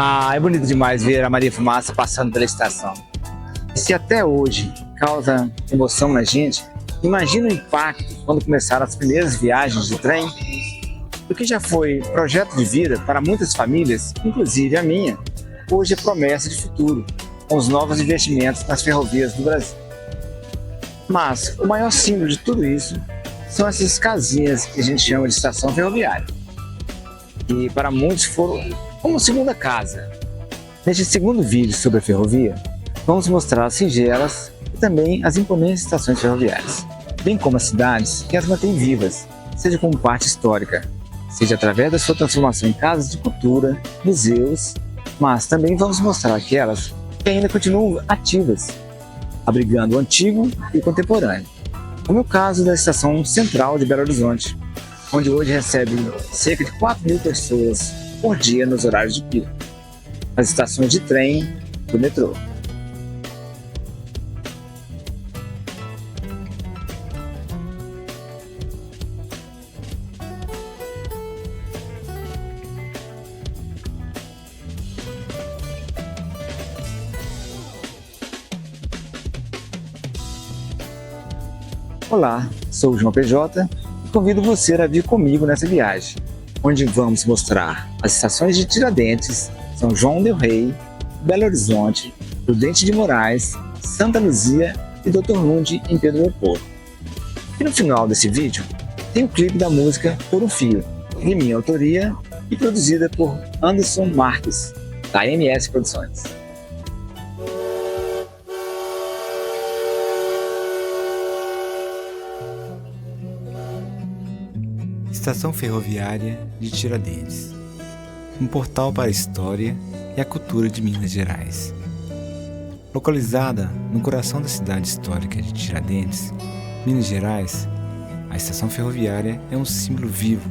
Ah, é bonito demais ver a Maria Fumaça passando pela estação. E se até hoje causa emoção na gente, imagina o impacto quando começaram as primeiras viagens de trem, porque já foi projeto de vida para muitas famílias, inclusive a minha. Hoje é promessa de futuro, com os novos investimentos nas ferrovias do Brasil. Mas o maior símbolo de tudo isso são essas casinhas que a gente chama de estação ferroviária, que para muitos foram como segunda casa. Neste segundo vídeo sobre a ferrovia, vamos mostrar as singelas e também as imponentes estações ferroviárias, bem como as cidades que as mantêm vivas, seja como parte histórica, seja através da sua transformação em casas de cultura, museus, mas também vamos mostrar aquelas que ainda continuam ativas, abrigando o antigo e o contemporâneo, como é o caso da Estação Central de Belo Horizonte, onde hoje recebe cerca de 4.000 pessoas por dia nos horários de pico, as estações de trem do metrô. Olá, sou o João PJ e convido você a vir comigo nessa viagem, onde vamos mostrar as estações de Tiradentes, São João del Rei, Belo Horizonte, Prudente de Moraes, Santa Luzia e Dr. Lund em Pedro Leopoldo. E no final desse vídeo tem o clipe da música Por um Fio, de minha autoria e produzida por Anderson Marques, da MS Produções. Estação Ferroviária de Tiradentes, um portal para a história e a cultura de Minas Gerais. Localizada no coração da cidade histórica de Tiradentes, Minas Gerais, a estação ferroviária é um símbolo vivo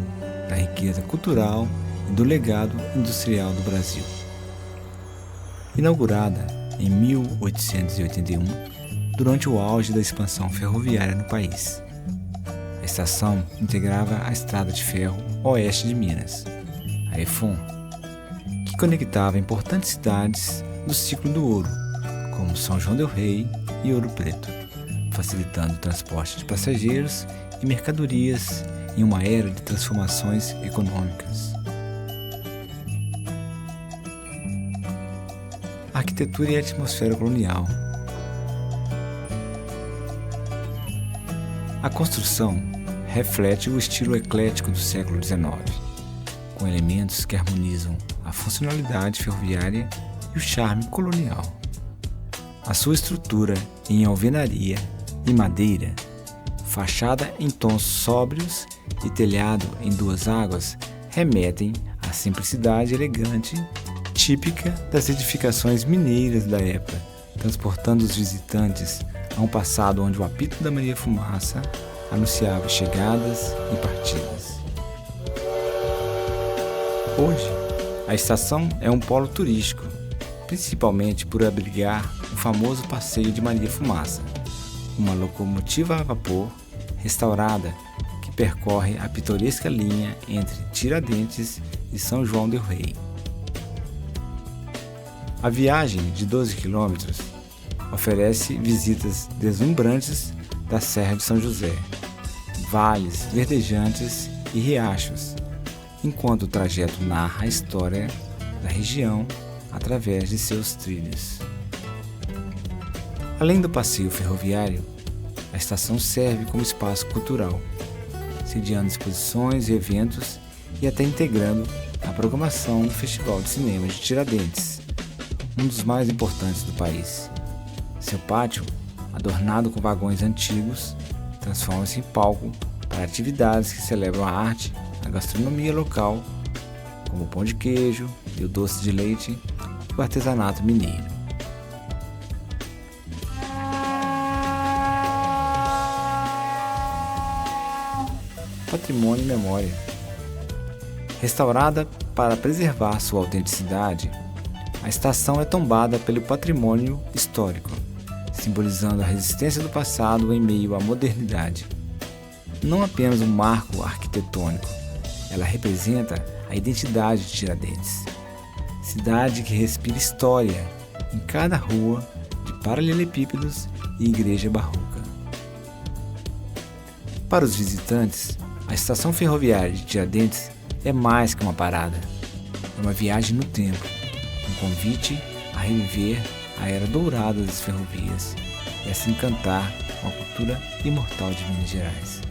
da riqueza cultural e do legado industrial do Brasil. Inaugurada em 1881, durante o auge da expansão ferroviária no país. A estação integrava a Estrada de Ferro Oeste de Minas, a EFON, que conectava importantes cidades do Ciclo do Ouro, como São João del Rei e Ouro Preto, facilitando o transporte de passageiros e mercadorias em uma era de transformações econômicas. Arquitetura e atmosfera colonial. A construção reflete o estilo eclético do século XIX, com elementos que harmonizam a funcionalidade ferroviária e o charme colonial. A sua estrutura em alvenaria e madeira, fachada em tons sóbrios e telhado em duas águas remetem à simplicidade elegante típica das edificações mineiras da época, transportando os visitantes a um passado onde o apito da Maria Fumaça anunciava chegadas e partidas. Hoje, a estação é um polo turístico, principalmente por abrigar o famoso Passeio de Maria Fumaça, uma locomotiva a vapor restaurada que percorre a pitoresca linha entre Tiradentes e São João del Rei. A viagem de 12 quilômetros oferece visitas deslumbrantes da Serra de São José, vales verdejantes e riachos, enquanto o trajeto narra a história da região através de seus trilhos. Além do passeio ferroviário, a estação serve como espaço cultural, sediando exposições e eventos e até integrando a programação do Festival de Cinema de Tiradentes, um dos mais importantes do país. Seu pátio, adornado com vagões antigos, transforma-se em palco para atividades que celebram a arte, a gastronomia local, como o pão de queijo e o doce de leite e o artesanato mineiro. Patrimônio e memória. Restaurada para preservar sua autenticidade, a estação é tombada pelo patrimônio histórico, simbolizando a resistência do passado em meio à modernidade. Não apenas um marco arquitetônico, ela representa a identidade de Tiradentes, cidade que respira história em cada rua de paralelepípedos e igreja barroca. Para os visitantes, a estação ferroviária de Tiradentes é mais que uma parada, é uma viagem no tempo, um convite a reviver a era dourada das ferrovias e a se encantar com a cultura imortal de Minas Gerais.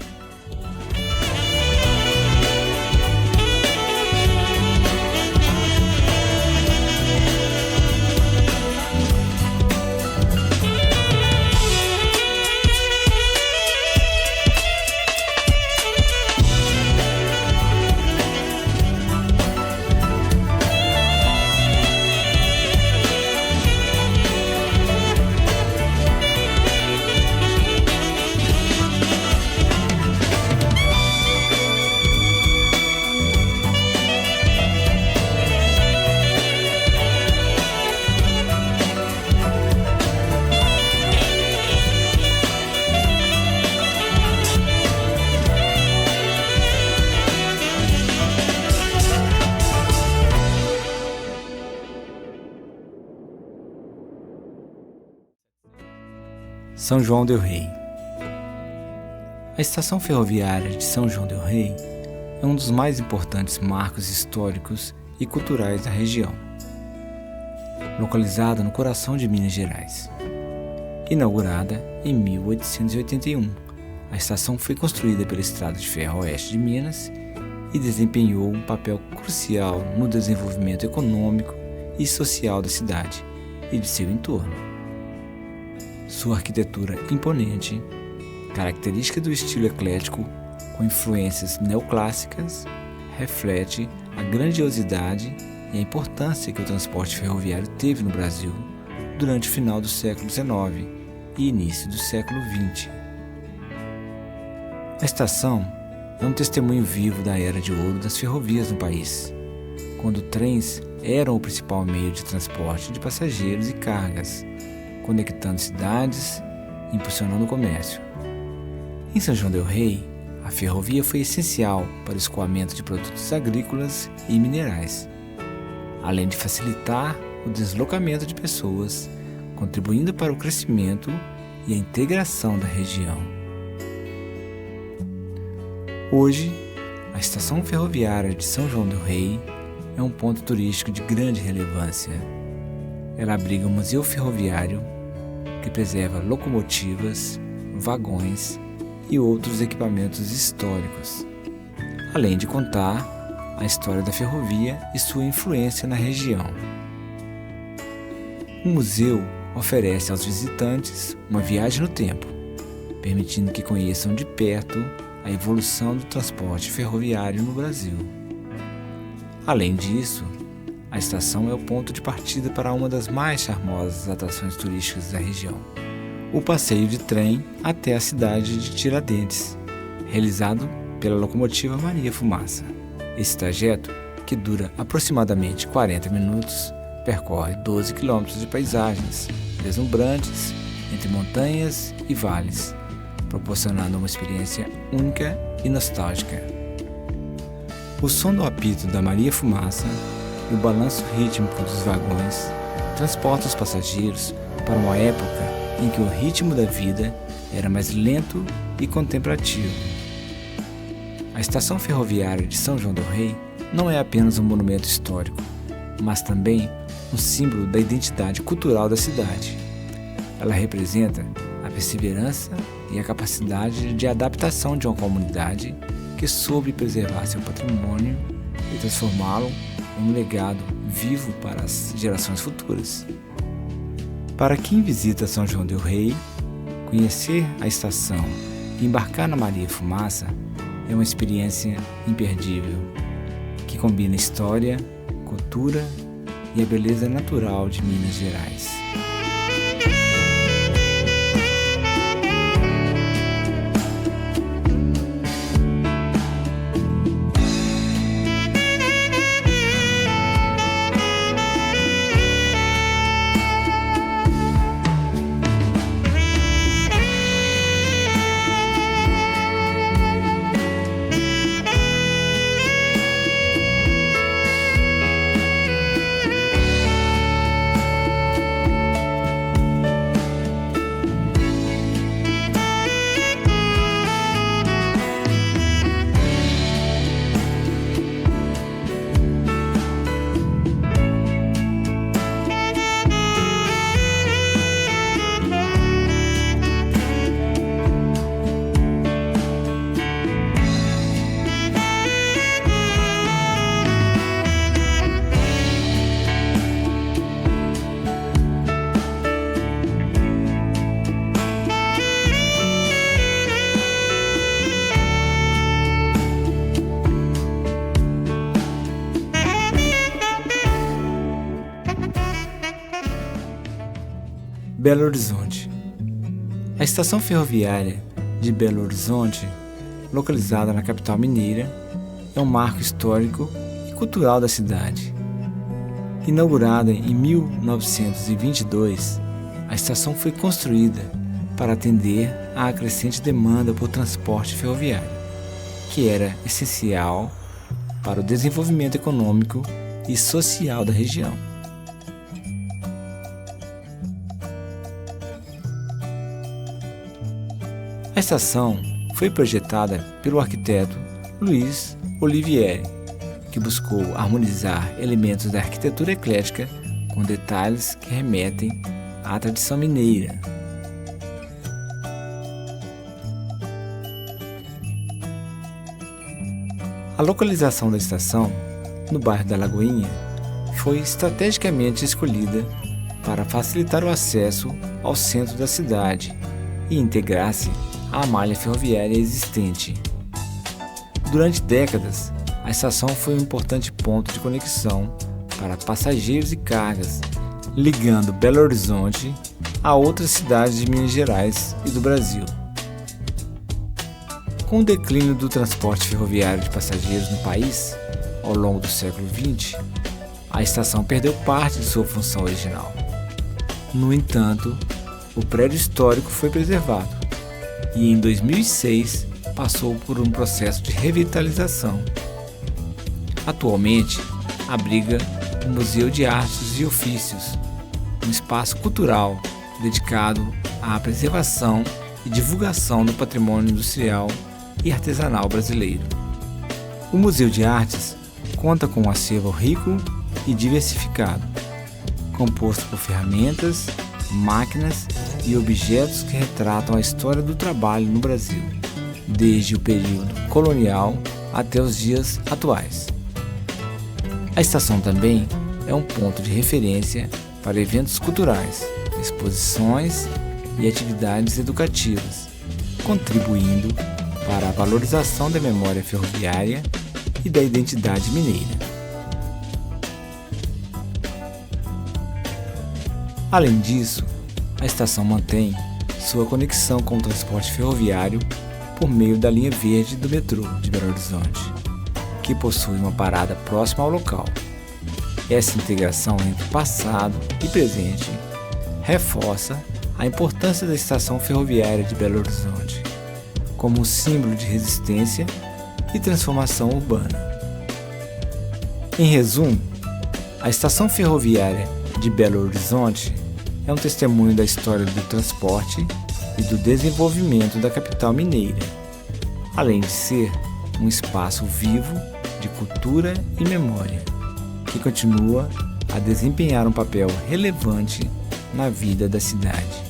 São João del Rei. A estação ferroviária de São João del Rei é um dos mais importantes marcos históricos e culturais da região. Localizada no coração de Minas Gerais. Inaugurada em 1881, a estação foi construída pela Estrada de Ferro Oeste de Minas e desempenhou um papel crucial no desenvolvimento econômico e social da cidade e de seu entorno. Sua arquitetura imponente, característica do estilo eclético com influências neoclássicas, reflete a grandiosidade e a importância que o transporte ferroviário teve no Brasil durante o final do século XIX e início do século XX. A estação é um testemunho vivo da era de ouro das ferrovias no país, quando trens eram o principal meio de transporte de passageiros e cargas, conectando cidades e impulsionando o comércio. Em São João del Rei, a ferrovia foi essencial para o escoamento de produtos agrícolas e minerais, além de facilitar o deslocamento de pessoas, contribuindo para o crescimento e a integração da região. Hoje, a estação ferroviária de São João del Rei é um ponto turístico de grande relevância. Ela abriga um museu ferroviário que preserva locomotivas, vagões e outros equipamentos históricos, além de contar a história da ferrovia e sua influência na região. O museu oferece aos visitantes uma viagem no tempo, permitindo que conheçam de perto a evolução do transporte ferroviário no Brasil. Além disso, a estação é o ponto de partida para uma das mais charmosas atrações turísticas da região, o passeio de trem até a cidade de Tiradentes, realizado pela locomotiva Maria Fumaça. Esse trajeto, que dura aproximadamente 40 minutos, percorre 12 quilômetros de paisagens deslumbrantes entre montanhas e vales, proporcionando uma experiência única e nostálgica. O som do apito da Maria Fumaça e o balanço rítmico dos vagões transporta os passageiros para uma época em que o ritmo da vida era mais lento e contemplativo. A estação ferroviária de São João del Rei não é apenas um monumento histórico, mas também um símbolo da identidade cultural da cidade. Ela representa a perseverança e a capacidade de adaptação de uma comunidade que soube preservar seu patrimônio e transformá-lo em um legado vivo para as gerações futuras. Para quem visita São João del Rei, conhecer a estação e embarcar na Maria Fumaça é uma experiência imperdível, que combina história, cultura e a beleza natural de Minas Gerais. Belo Horizonte. A estação ferroviária de Belo Horizonte, localizada na capital mineira, é um marco histórico e cultural da cidade. Inaugurada em 1922, a estação foi construída para atender à crescente demanda por transporte ferroviário, que era essencial para o desenvolvimento econômico e social da região. A estação foi projetada pelo arquiteto Luiz Olivieri, que buscou harmonizar elementos da arquitetura eclética com detalhes que remetem à tradição mineira. A localização da estação, no bairro da Lagoinha, foi estrategicamente escolhida para facilitar o acesso ao centro da cidade e integrar-se à malha ferroviária existente. Durante décadas, a estação foi um importante ponto de conexão para passageiros e cargas, ligando Belo Horizonte a outras cidades de Minas Gerais e do Brasil. Com o declínio do transporte ferroviário de passageiros no país, ao longo do século XX, a estação perdeu parte de sua função original. No entanto, o prédio histórico foi preservado e em 2006 passou por um processo de revitalização. Atualmente, abriga o Museu de Artes e Ofícios, um espaço cultural dedicado à preservação e divulgação do patrimônio industrial e artesanal brasileiro. O Museu de Artes conta com um acervo rico e diversificado, composto por ferramentas, máquinas e objetos que retratam a história do trabalho no Brasil, desde o período colonial até os dias atuais. A estação também é um ponto de referência para eventos culturais, exposições e atividades educativas, contribuindo para a valorização da memória ferroviária e da identidade mineira. Além disso, a estação mantém sua conexão com o transporte ferroviário por meio da linha verde do metrô de Belo Horizonte, que possui uma parada próxima ao local. Essa integração entre passado e presente reforça a importância da estação ferroviária de Belo Horizonte como um símbolo de resistência e transformação urbana. Em resumo, a estação ferroviária de Belo Horizonte é um testemunho da história do transporte e do desenvolvimento da capital mineira, além de ser um espaço vivo de cultura e memória, que continua a desempenhar um papel relevante na vida da cidade.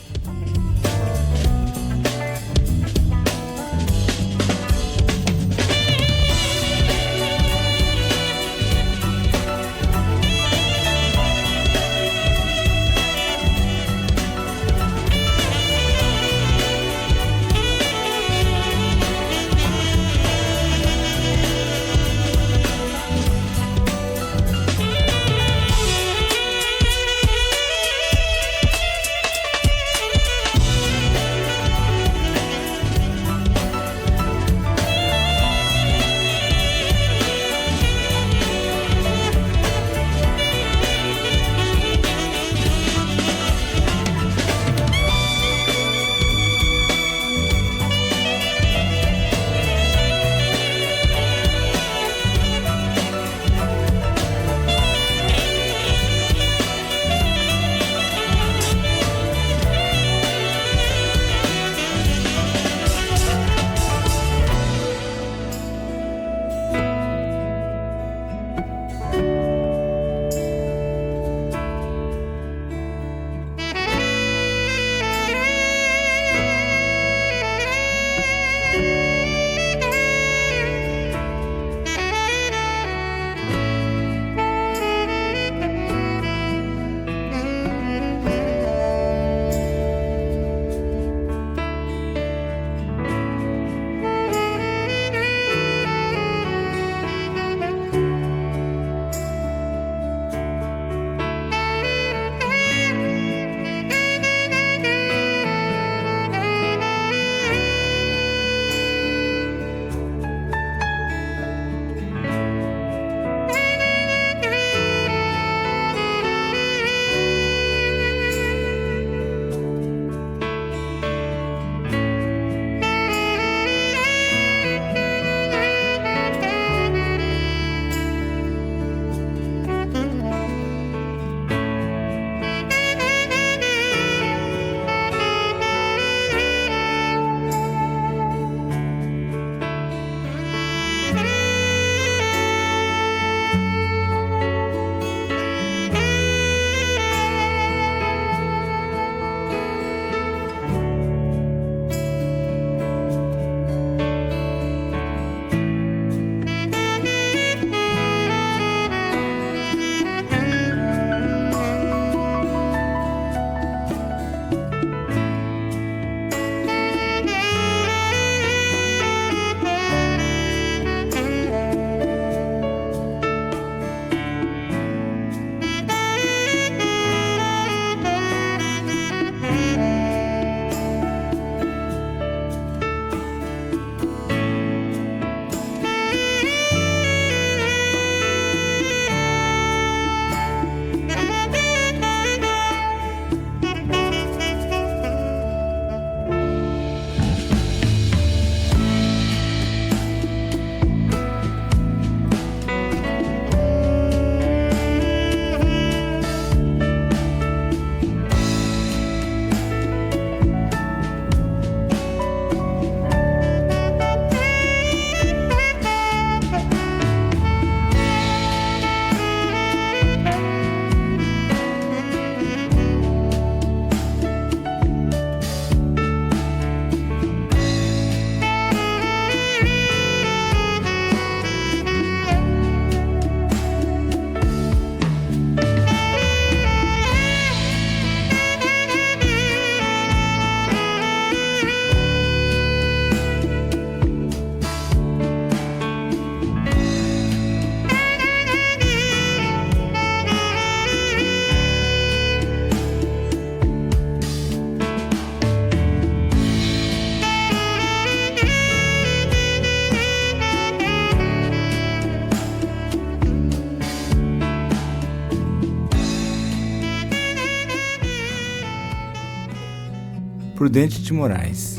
Prudente de Moraes.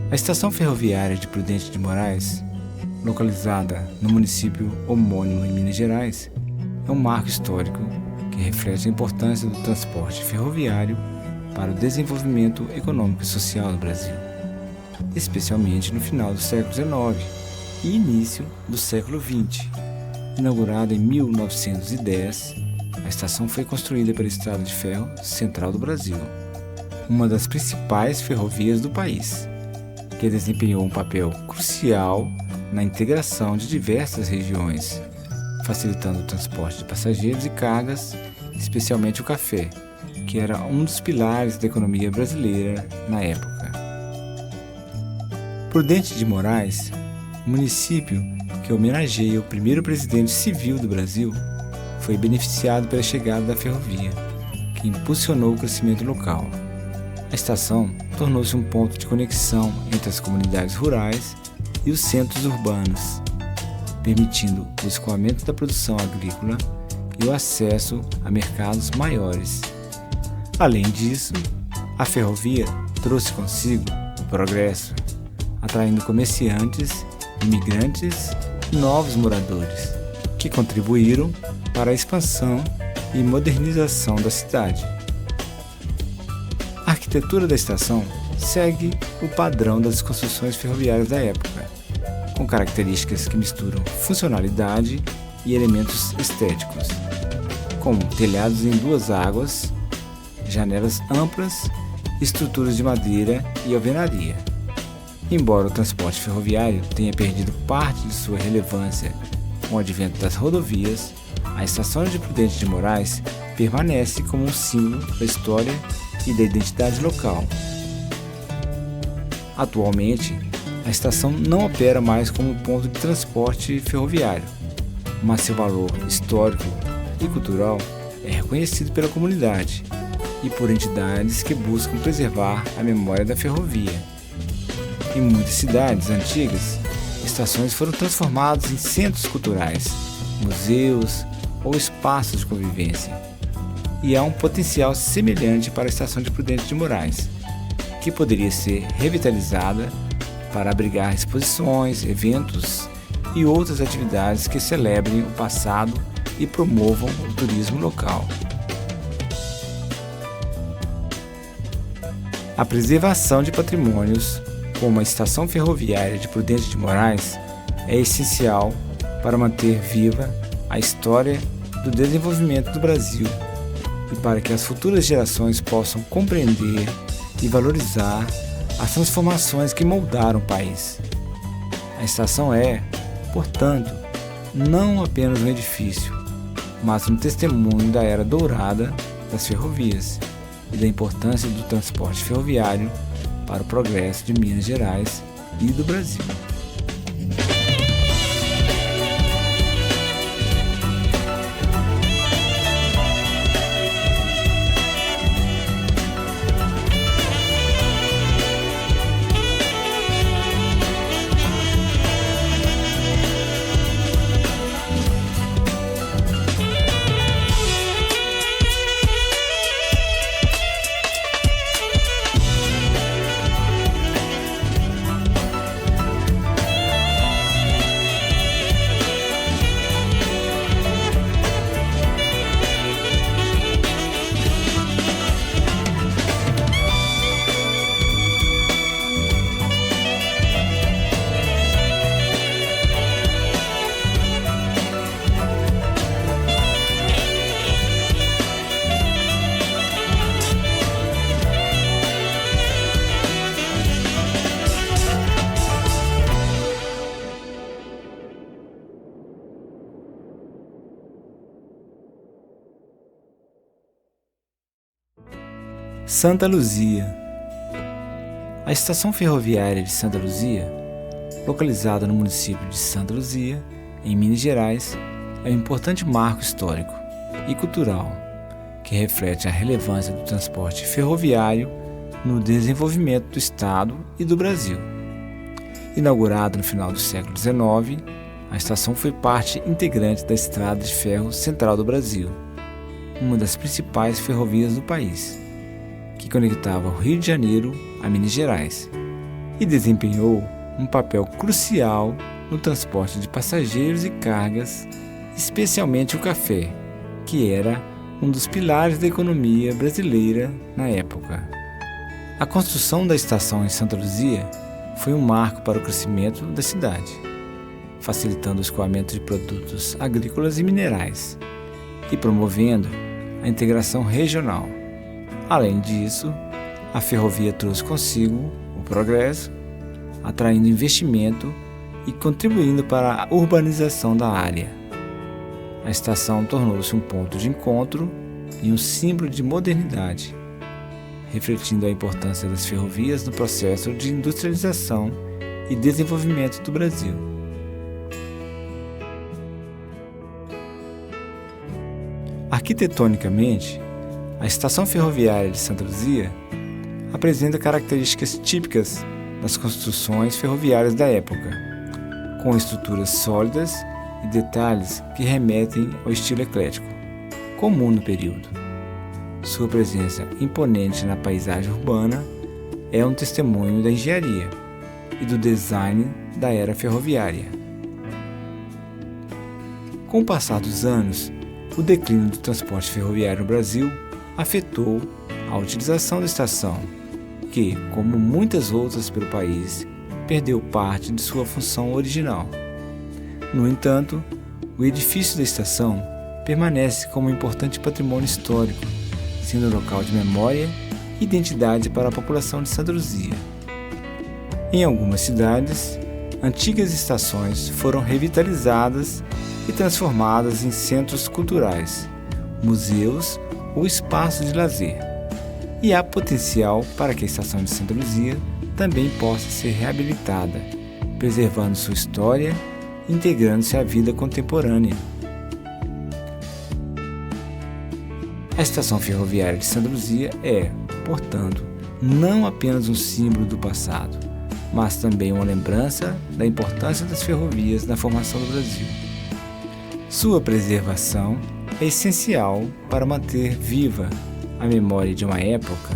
A estação ferroviária de Prudente de Moraes, localizada no município homônimo em Minas Gerais, é um marco histórico que reflete a importância do transporte ferroviário para o desenvolvimento econômico e social do Brasil, especialmente no final do século XIX e início do século XX. Inaugurada em 1910, a estação foi construída pela Estrada de Ferro Central do Brasil, uma das principais ferrovias do país, que desempenhou um papel crucial na integração de diversas regiões, facilitando o transporte de passageiros e cargas, especialmente o café, que era um dos pilares da economia brasileira na época. Prudente de Moraes, município que homenageia o primeiro presidente civil do Brasil, foi beneficiado pela chegada da ferrovia, que impulsionou o crescimento local. A estação tornou-se um ponto de conexão entre as comunidades rurais e os centros urbanos, permitindo o escoamento da produção agrícola e o acesso a mercados maiores. Além disso, a ferrovia trouxe consigo o progresso, atraindo comerciantes, imigrantes e novos moradores, que contribuíram para a expansão e modernização da cidade. A arquitetura da estação segue o padrão das construções ferroviárias da época, com características que misturam funcionalidade e elementos estéticos, como telhados em duas águas, janelas amplas, estruturas de madeira e alvenaria. Embora o transporte ferroviário tenha perdido parte de sua relevância com o advento das rodovias, a estação de Prudente de Moraes permanece como um símbolo da história e da identidade local. Atualmente, a estação não opera mais como ponto de transporte ferroviário, mas seu valor histórico e cultural é reconhecido pela comunidade e por entidades que buscam preservar a memória da ferrovia. Em muitas cidades antigas, estações foram transformadas em centros culturais, museus ou espaços de convivência. E há um potencial semelhante para a estação de Prudente de Moraes, que poderia ser revitalizada para abrigar exposições, eventos e outras atividades que celebrem o passado e promovam o turismo local. A preservação de patrimônios, como a estação ferroviária de Prudente de Moraes, é essencial para manter viva a história do desenvolvimento do Brasil e para que as futuras gerações possam compreender e valorizar as transformações que moldaram o país. A estação é, portanto, não apenas um edifício, mas um testemunho da era dourada das ferrovias e da importância do transporte ferroviário para o progresso de Minas Gerais e do Brasil. Santa Luzia. A estação ferroviária de Santa Luzia, localizada no município de Santa Luzia, em Minas Gerais, é um importante marco histórico e cultural que reflete a relevância do transporte ferroviário no desenvolvimento do Estado e do Brasil. Inaugurada no final do século XIX, a estação foi parte integrante da Estrada de Ferro Central do Brasil, uma das principais ferrovias do país, que conectava o Rio de Janeiro a Minas Gerais, e desempenhou um papel crucial no transporte de passageiros e cargas, especialmente o café, que era um dos pilares da economia brasileira na época. A construção da estação em Santa Luzia foi um marco para o crescimento da cidade, facilitando o escoamento de produtos agrícolas e minerais e promovendo a integração regional. Além disso, a ferrovia trouxe consigo o progresso, atraindo investimento e contribuindo para a urbanização da área. A estação tornou-se um ponto de encontro e um símbolo de modernidade, refletindo a importância das ferrovias no processo de industrialização e desenvolvimento do Brasil. Arquitetonicamente, a estação ferroviária de Santa Luzia apresenta características típicas das construções ferroviárias da época, com estruturas sólidas e detalhes que remetem ao estilo eclético, comum no período. Sua presença imponente na paisagem urbana é um testemunho da engenharia e do design da era ferroviária. Com o passar dos anos, o declínio do transporte ferroviário no Brasil afetou a utilização da estação, que, como muitas outras pelo país, perdeu parte de sua função original. No entanto, o edifício da estação permanece como um importante patrimônio histórico, sendo local de memória e identidade para a população de Santa Luzia. Em algumas cidades, antigas estações foram revitalizadas e transformadas em centros culturais, museus ou espaços de lazer. E há potencial para que a estação de Santa Luzia também possa ser reabilitada, preservando sua história e integrando-se à vida contemporânea. A estação ferroviária de Santa Luzia é, portanto, não apenas um símbolo do passado, mas também uma lembrança da importância das ferrovias na formação do Brasil. Sua preservação é essencial para manter viva a memória de uma época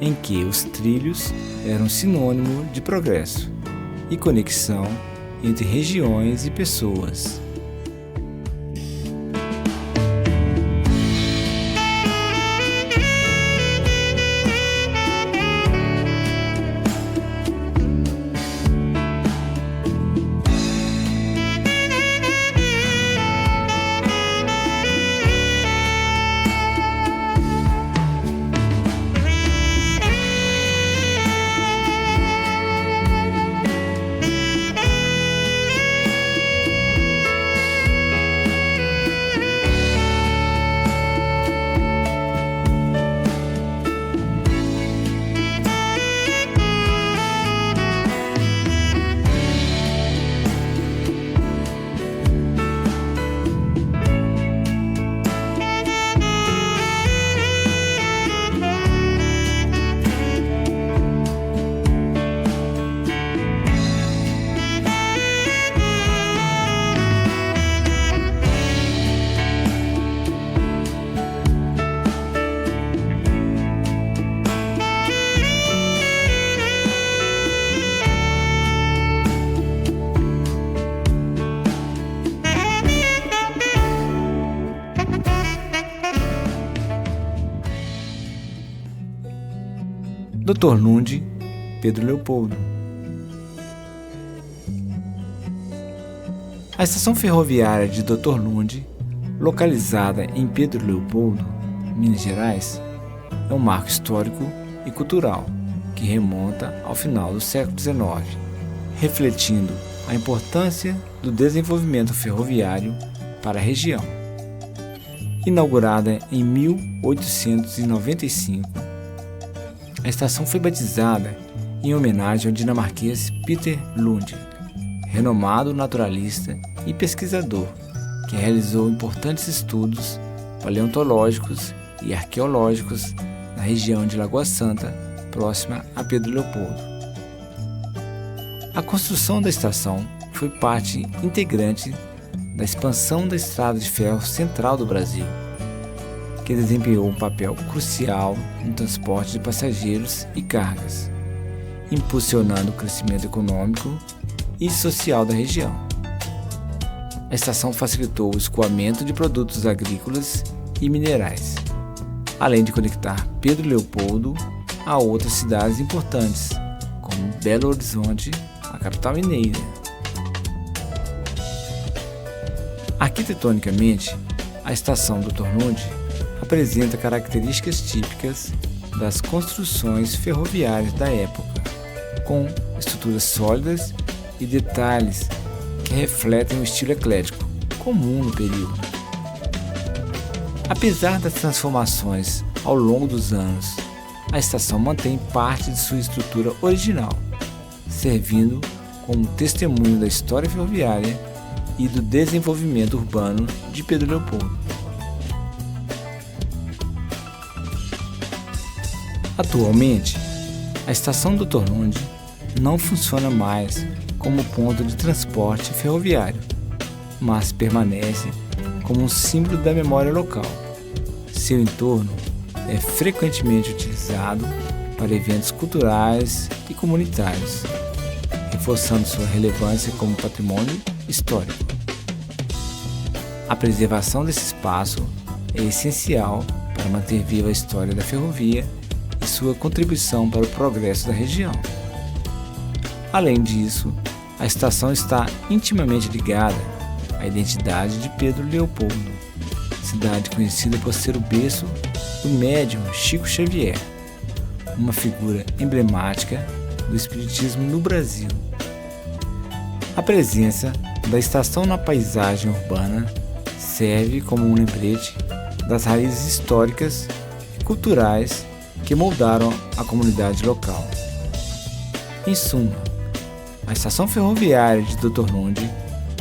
em que os trilhos eram sinônimo de progresso e conexão entre regiões e pessoas. Dr. Lund, Pedro Leopoldo. A estação ferroviária de Dr. Lund, localizada em Pedro Leopoldo, Minas Gerais, é um marco histórico e cultural que remonta ao final do século XIX, refletindo a importância do desenvolvimento ferroviário para a região. Inaugurada em 1895, a estação foi batizada em homenagem ao dinamarquês Peter Lund, renomado naturalista e pesquisador, que realizou importantes estudos paleontológicos e arqueológicos na região de Lagoa Santa, próxima a Pedro Leopoldo. A construção da estação foi parte integrante da expansão da Estrada de Ferro Central do Brasil, que desempenhou um papel crucial no transporte de passageiros e cargas, impulsionando o crescimento econômico e social da região. A estação facilitou o escoamento de produtos agrícolas e minerais, além de conectar Pedro Leopoldo a outras cidades importantes, como Belo Horizonte, a capital mineira. Arquitetonicamente, a estação Dr. Lund apresenta características típicas das construções ferroviárias da época, com estruturas sólidas e detalhes que refletem o estilo eclético comum no período. Apesar das transformações ao longo dos anos, a estação mantém parte de sua estrutura original, servindo como testemunho da história ferroviária e do desenvolvimento urbano de Pedro Leopoldo. Atualmente, a estação Dr. Lund não funciona mais como ponto de transporte ferroviário, mas permanece como um símbolo da memória local. Seu entorno é frequentemente utilizado para eventos culturais e comunitários, reforçando sua relevância como patrimônio histórico. A preservação desse espaço é essencial para manter viva a história da ferrovia e sua contribuição para o progresso da região. Além disso, a estação está intimamente ligada à identidade de Pedro Leopoldo, cidade conhecida por ser o berço do médium Chico Xavier, uma figura emblemática do espiritismo no Brasil. A presença da estação na paisagem urbana serve como um lembrete das raízes históricas e culturais que moldaram a comunidade local. Em suma, a estação ferroviária de Dr. Lund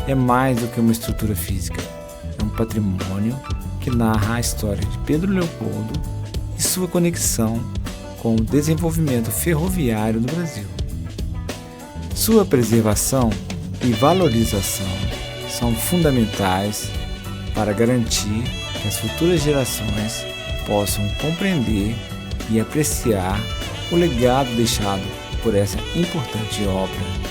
é mais do que uma estrutura física, é um patrimônio que narra a história de Pedro Leopoldo e sua conexão com o desenvolvimento ferroviário do Brasil. Sua preservação e valorização são fundamentais para garantir que as futuras gerações possam compreender e apreciar o legado deixado por essa importante obra.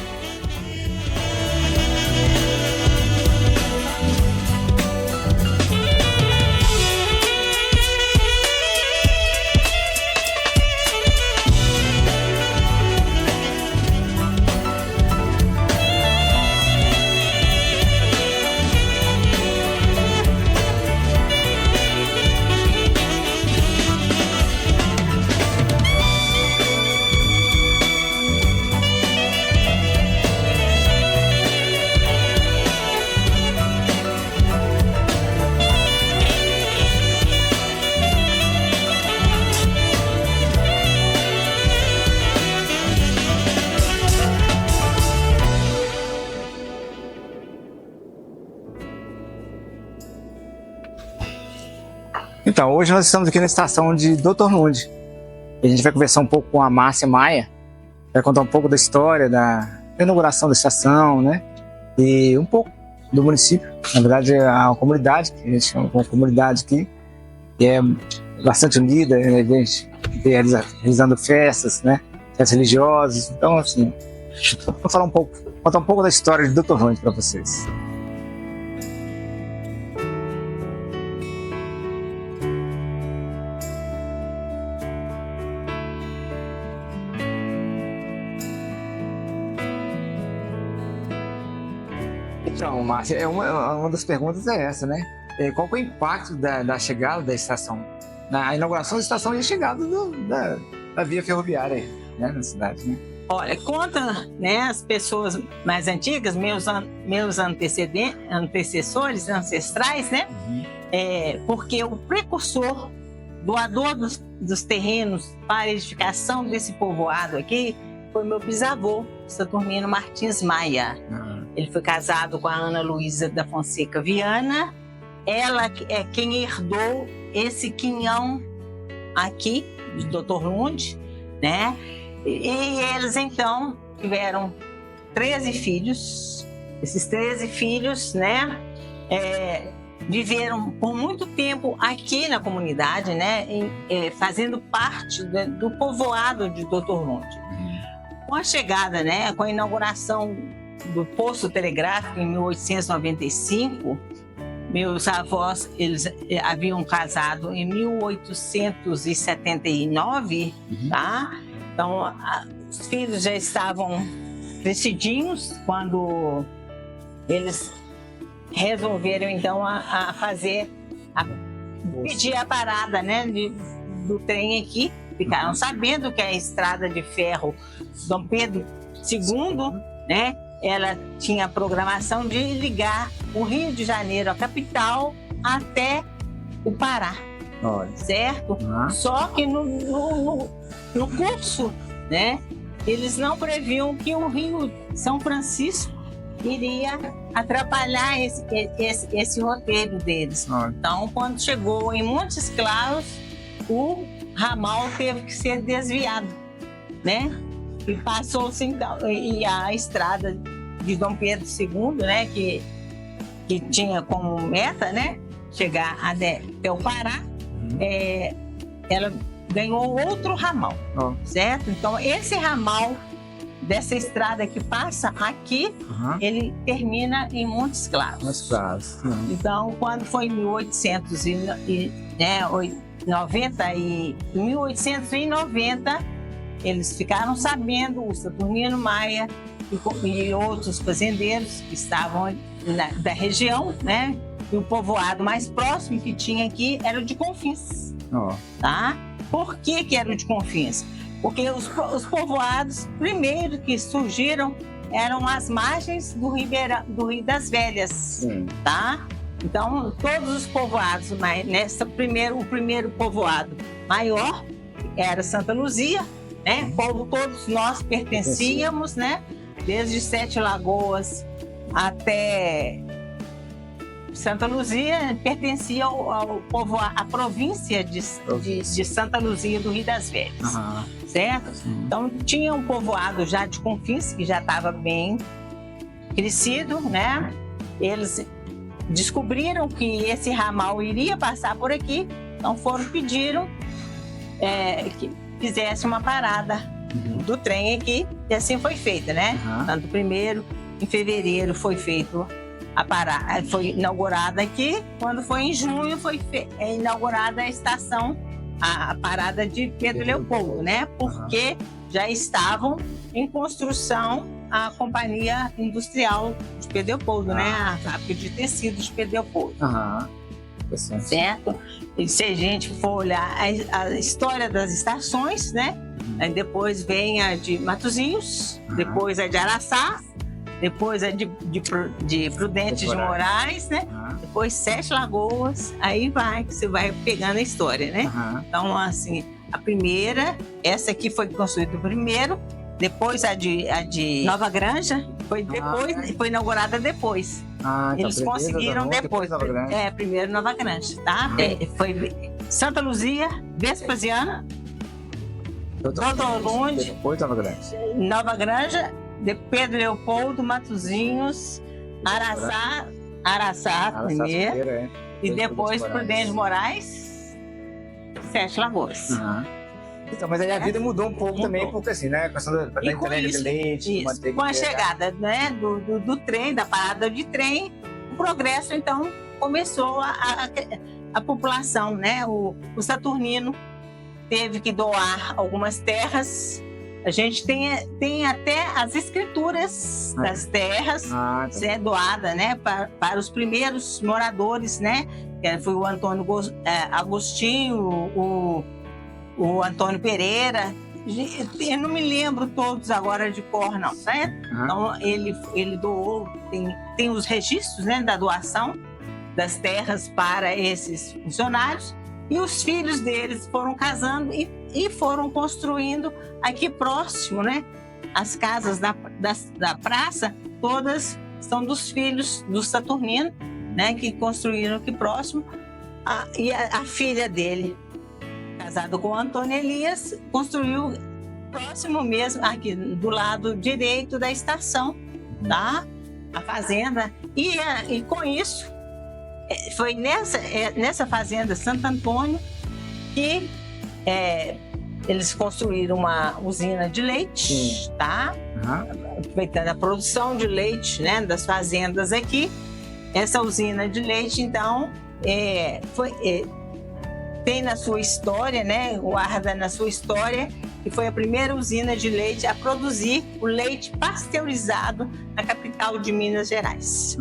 Então, hoje nós estamos aqui na estação de Dr. Lund. A gente vai conversar um pouco com a Márcia Maia, vai contar um pouco da história da inauguração da estação, né? E um pouco do município. Na verdade, é uma comunidade, que a gente chama uma comunidade aqui, que é bastante unida, né? A gente realizando festas, né? Festas religiosas. Então, assim, vou falar contar um pouco da história de Dr. Lund para vocês. Então, Márcia, uma das perguntas é essa, né? Qual foi o impacto da chegada da estação? Na inauguração da estação e a chegada da via ferroviária, né, na cidade, né? Olha, conta, né, as pessoas mais antigas, meus antecessores, ancestrais, né? Porque o precursor, doador dos terrenos para a edificação desse povoado aqui, foi meu bisavô, Saturnino Martins Maia. Ele foi casado com a Ana Luísa da Fonseca Viana. Ela é quem herdou esse quinhão aqui, de Dr. Lund, né? E eles, então, tiveram 13 filhos. Esses 13 filhos, né, viveram por muito tempo aqui na comunidade, né, fazendo parte do povoado de Dr. Lund. Com a chegada, né, com a inauguração do posto telegráfico em 1895, Meus avós, eles haviam casado em 1879, tá? Então, os filhos já estavam crescidinhos quando eles resolveram, então, a pedir a parada, né, do trem aqui. Ficaram sabendo que a estrada de ferro Dom Pedro II, né, ela tinha a programação de ligar o Rio de Janeiro, a capital, até o Pará. Olha. Certo? Só que no curso, né, eles não previam que o Rio São Francisco iria atrapalhar esse roteiro deles. Então, quando chegou em Montes Claros, o ramal teve que ser desviado, né? E passou-se então, e a estrada de Dom Pedro II, né, que tinha como meta, né, chegar até o Pará, ela ganhou outro ramal, certo? Então, esse ramal dessa estrada que passa aqui, ele termina em Montes Claros. Montes Claros. Então, quando foi em 1890, eles ficaram sabendo, o Saturnino Maia e outros fazendeiros que estavam da região, né? E o povoado mais próximo que tinha aqui era o de Confins. Tá? Por que era o de Confins? Porque os povoados primeiros que surgiram eram as margens do Rio das Velhas, tá? Então, todos os povoados, mas o primeiro povoado maior era Santa Luzia, né? Qual todos nós pertencíamos, né? Desde Sete Lagoas até Santa Luzia, pertencia ao povoado, à província de Santa Luzia do Rio das Velhas, certo? Então, tinha um povoado já de Confins, que já estava bem crescido, né? Eles descobriram que esse ramal iria passar por aqui, então pediram que fizesse uma parada do trem aqui, e assim foi feita, né? Tanto primeiro, em fevereiro foi feito a parada, foi inaugurada aqui, quando foi em junho foi inaugurada a estação, a parada de Pedro Leopoldo, né? Porque já estavam em construção a companhia industrial de Pedro Leopoldo, né? A fábrica de tecido de Pedro Leopoldo. Certo? E se a gente for olhar a história das estações, né? Aí depois vem a de Matosinhos, depois a de Araçá, depois a de Prudente de Moraes, né? Depois Sete Lagoas, aí você vai pegando a história, né? Então, assim, a primeira, essa aqui foi construída primeiro, depois a de Nova Granja, foi inaugurada depois. Eles conseguiram depois. Primeiro Nova Granja, tá? Foi Santa Luzia, Vespasiana, Doutor Lunde, depois Nova Granja, de Pedro Leopoldo, Matosinhos, Araçá primeiro, e depois Prudente de Moraes, Sete Lagoas. Então, mas aí a vida mudou um pouco também, porque assim, né? A questão da entrega de leite, com a chegada, né, do trem, da parada de trem, o progresso, então, começou a população, né? O Saturnino teve que doar algumas terras. A gente tem até as escrituras das terras doadas, né, para os primeiros moradores, né? Que foi o Antônio Agostinho, o Antônio Pereira. Eu não me lembro todos agora de cor, não, certo? Então, ele doou, tem os registros, né, da doação das terras para esses funcionários. E os filhos deles foram casando e foram construindo aqui próximo, né? As casas da praça, todas são dos filhos do Saturnino, né? Que construíram aqui próximo. E a filha dele, casada com o Antônio Elias, construiu próximo mesmo, aqui do lado direito da estação, tá? A fazenda. E com isso, foi nessa fazenda Santo Antônio que eles construíram uma usina de leite, tá? Aproveitando a produção de leite, né, das fazendas aqui. essa usina de leite, então, tem na sua história, né, guarda na sua história, que foi a primeira usina de leite a produzir o leite pasteurizado na capital de Minas Gerais,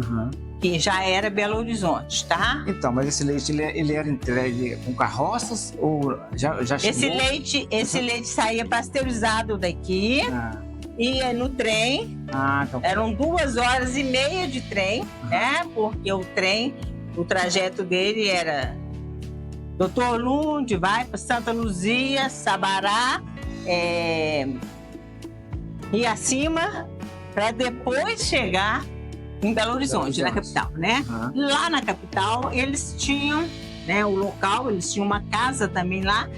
que já era Belo Horizonte, tá? Então, mas esse leite, ele era entregue com carroças ou já chegou? Esse leite saía pasteurizado daqui, ia no trem, então... eram 2h30 de trem, né? Porque o trajeto dele era Doutor Lund, vai para Santa Luzia, Sabará, e acima, para depois chegar em Belo Horizonte, na capital, né? Lá na capital, eles tinham, né, o local, eles tinham uma casa também lá,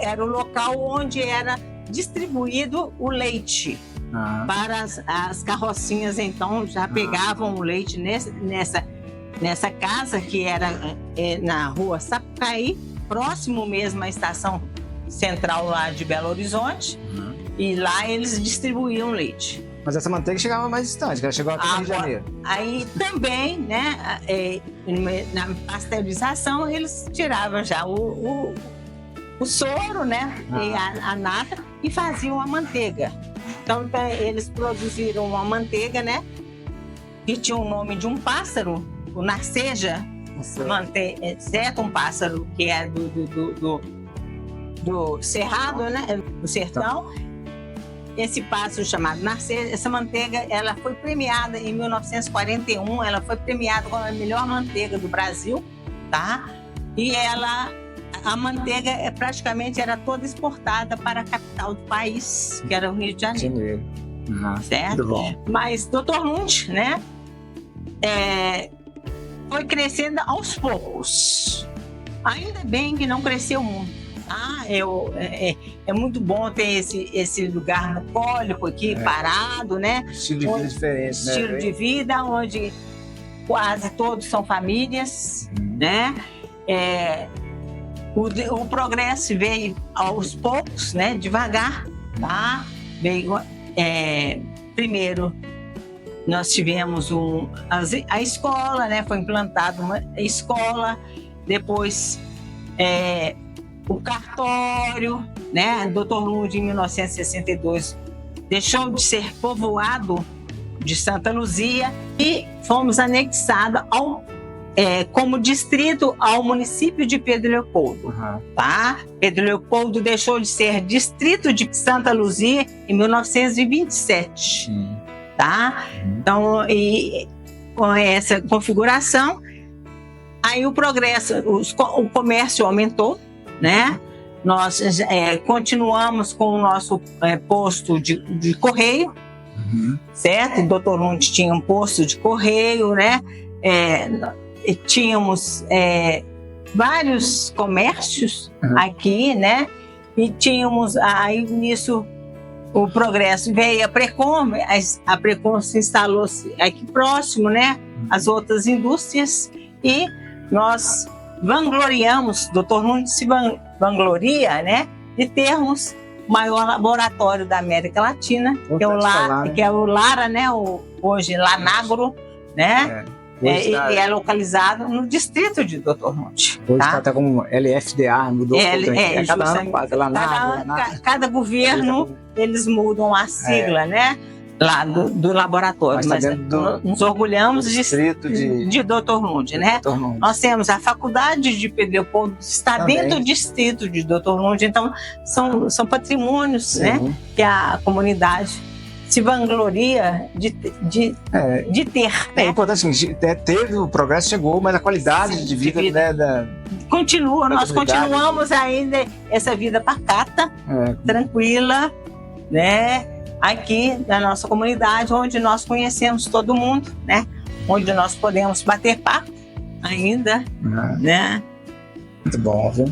era o local onde era distribuído o leite. Para as carrocinhas, então, já pegavam o leite nessa casa, que era na rua Sapucaí, próximo mesmo à estação central lá de Belo Horizonte, e lá eles distribuíam leite. Mas essa manteiga chegava mais distante, ela chegou aqui no Rio de Janeiro. Aí também, né, na pasteurização, eles tiravam já o soro, né, e a nata, e faziam a manteiga. Então, eles produziram uma manteiga, né, que tinha o nome de um pássaro, o narceja, certo? Um pássaro que é do cerrado, né, do sertão. Esse pássaro chamado narceja, essa manteiga, ela foi premiada em 1941, ela foi premiada como a melhor manteiga do Brasil, tá? E a manteiga praticamente era toda exportada para a capital do país, que era o Rio de Janeiro. Certo? Muito bom. Mas Dr. Lund, né, foi crescendo aos poucos. Ainda bem que não cresceu muito. É muito bom ter esse lugar bucólico aqui, parado, né? Estilo de vida diferente, né? Estilo de vida onde quase todos são famílias, né? O progresso veio aos poucos, né? Devagar, tá? Veio, primeiro, nós tivemos a escola, né? Foi implantada uma escola, depois o cartório, né? Dr. Lund, em 1962, deixou de ser povoado de Santa Luzia e fomos anexados como distrito ao município de Pedro Leopoldo. Tá? Pedro Leopoldo deixou de ser distrito de Santa Luzia em 1927. Tá? Então, com essa configuração, aí o progresso, o comércio aumentou, né? Nós continuamos com o nosso posto de correio, certo? O Dr. Lund tinha um posto de correio, né? Tínhamos vários comércios aqui, né? E tínhamos, aí nisso, o progresso veio, a Precom se instalou-se aqui próximo, né? As outras indústrias, e nós vangloriamos, Dr. Lund se vangloria, né, de termos o maior laboratório da América Latina, que é o Lara, né, hoje Lanagro, né, e é localizado no distrito de Dr. Lund. Hoje está até como LFDA, mudou cada governo, eles mudam a sigla, né, lá do laboratório, mas nos orgulhamos de Dr. Lund, né? Dr. Lund. Nós temos a faculdade de Pedro Leopoldo, está dentro do distrito de Dr. Lund, então são patrimônios, né, que a comunidade se vangloria de ter. É importante, assim, teve o progresso, chegou, mas a qualidade de vida. Né, continua, nós continuamos ainda essa vida pacata, tranquila, né? Aqui na nossa comunidade, onde nós conhecemos todo mundo, né? Onde nós podemos bater papo ainda, né? Muito bom, viu?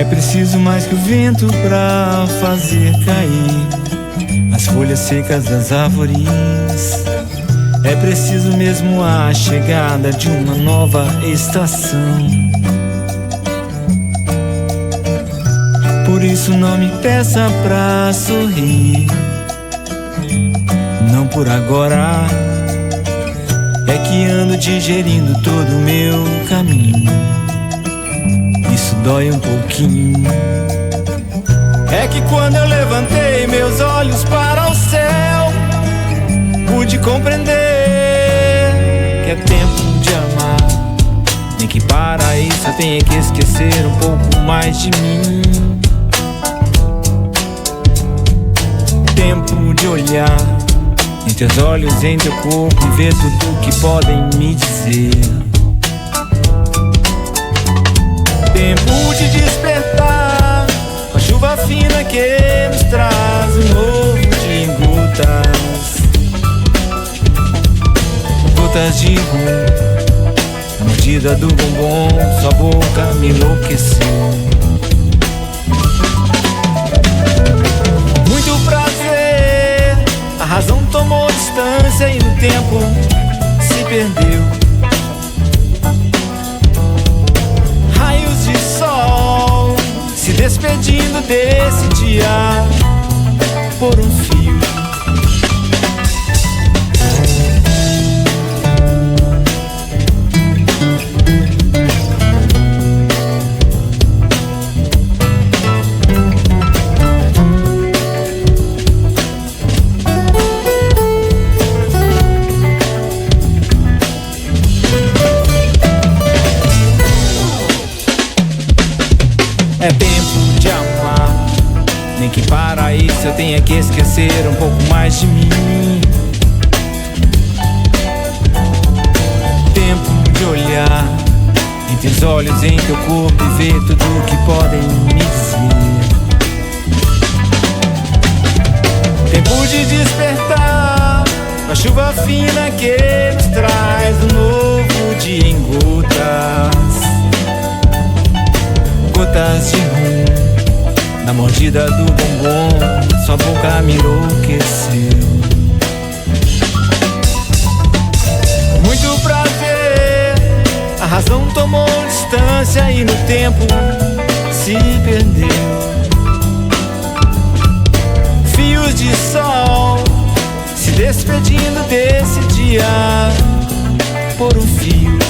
É preciso mais que o vento pra fazer cair as folhas secas das árvores. É preciso mesmo a chegada de uma nova estação. Por isso não me peça pra sorrir, não por agora. É que ando digerindo todo o meu caminho. Isso dói um pouquinho. É que quando eu levantei meus olhos para o céu, pude compreender que é tempo de amar. Nem que para isso eu tenha que esquecer um pouco mais de mim. Tempo de olhar em teus olhos, em teu corpo, e ver tudo que podem me dizer. Tempo de despertar com a chuva fina que nos traz um novo dia em gotas. Gotas de rum, a mordida do bombom, sua boca me enlouqueceu. Muito prazer, a razão tomou distância e no tempo se perdeu. Raios de sol se despedindo desse dia por um fio. É tempo de amar, nem que para isso eu tenha que esquecer um pouco mais de mim. Tempo de olhar em teus olhos, em teu corpo, e ver tudo o que podem me dizer. Tempo de despertar com a chuva fina que nos traz um novo dia em gotas. Gotas de rum, na mordida do bombom, sua boca me enlouqueceu. Muito prazer, a razão tomou distância e no tempo se perdeu. Fios de sol se despedindo desse dia por um fio.